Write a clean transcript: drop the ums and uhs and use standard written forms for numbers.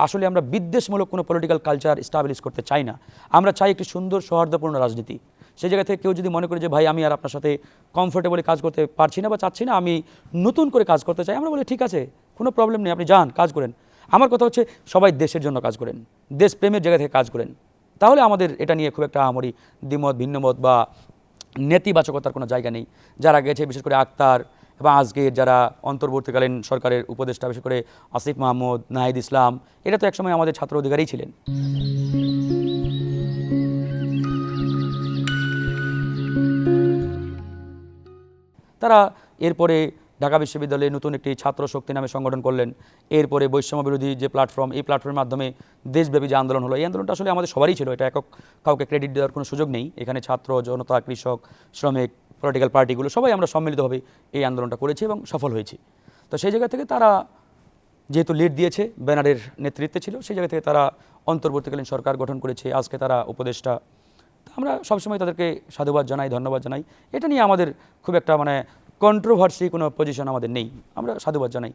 আসলে আমরা বিদ্বেষমূলক কোনো পলিটিক্যাল কালচার এস্টাবলিশ করতে চাই না। আমরা চাই একটি সুন্দর সৌহার্দ্যপূর্ণ রাজনীতি। সেই জায়গা থেকে কেউ যদি মনে করে যে ভাই আমি আর আপনার সাথে কমফোর্টেবলি কাজ করতে পারছি না বা চাচ্ছি না, আমি নতুন করে কাজ করতে চাই, আমরা বলি ঠিক আছে, কোনো প্রবলেম নেই, আপনি যান কাজ করেন। আমার কথা হচ্ছে সবাই দেশের জন্য কাজ করেন, দেশপ্রেমের জায়গা থেকে কাজ করেন, তাহলে আমাদের এটা নিয়ে খুব একটা আমরি দ্বিমত ভিন্নমত বা নেতিবাচকতার কোনো জায়গা নেই। যারা গেছে বিশেষ করে আক্তার এবং আজকের যারা অন্তর্বর্তীকালীন সরকারের উপদেষ্টা, বিশেষ করে আসিফ মাহমুদ, নাহিদ ইসলাম, এটা তো একসময় আমাদের ছাত্র অধিকারী ছিলেন। তারা এরপরে ঢাকা বিশ্ববিদ্যালয়ে নতুন একটি ছাত্র শক্তি নামে সংগঠন করলেন। এরপরে বৈষম্য বিরোধী যে প্ল্যাটফর্ম, এই প্ল্যাটফর্মের মাধ্যমে দেশব্যাপী যে আন্দোলন হলো, এই আন্দোলনটা আসলে আমাদের সবারই ছিল, এটা একক কাউকে ক্রেডিট দেওয়ার কোনো সুযোগ নেই। এখানে ছাত্র, জনতা, কৃষক, শ্রমিক, পলিটিক্যাল পার্টিগুলো সবাই আমরা সম্মিলিতভাবে এই আন্দোলনটা করেছি এবং সফল হয়েছি। তো সেই জায়গা থেকে তারা যেহেতু লিড দিয়েছে, ব্যানারের নেতৃত্বে ছিল, সেই জায়গা থেকে তারা অন্তর্বর্তীকালীন সরকার গঠন করেছে, আজকে তারা উপদেষ্টা। আমরা সবসময় তাদেরকে সাধুবাদ জানাই, ধন্যবাদ জানাই। এটা নিয়ে আমাদের খুব একটা কন্ট্রোভার্সি কোনো পজিশন আমাদের নেই, আমরা সাধুবাদ জানাই।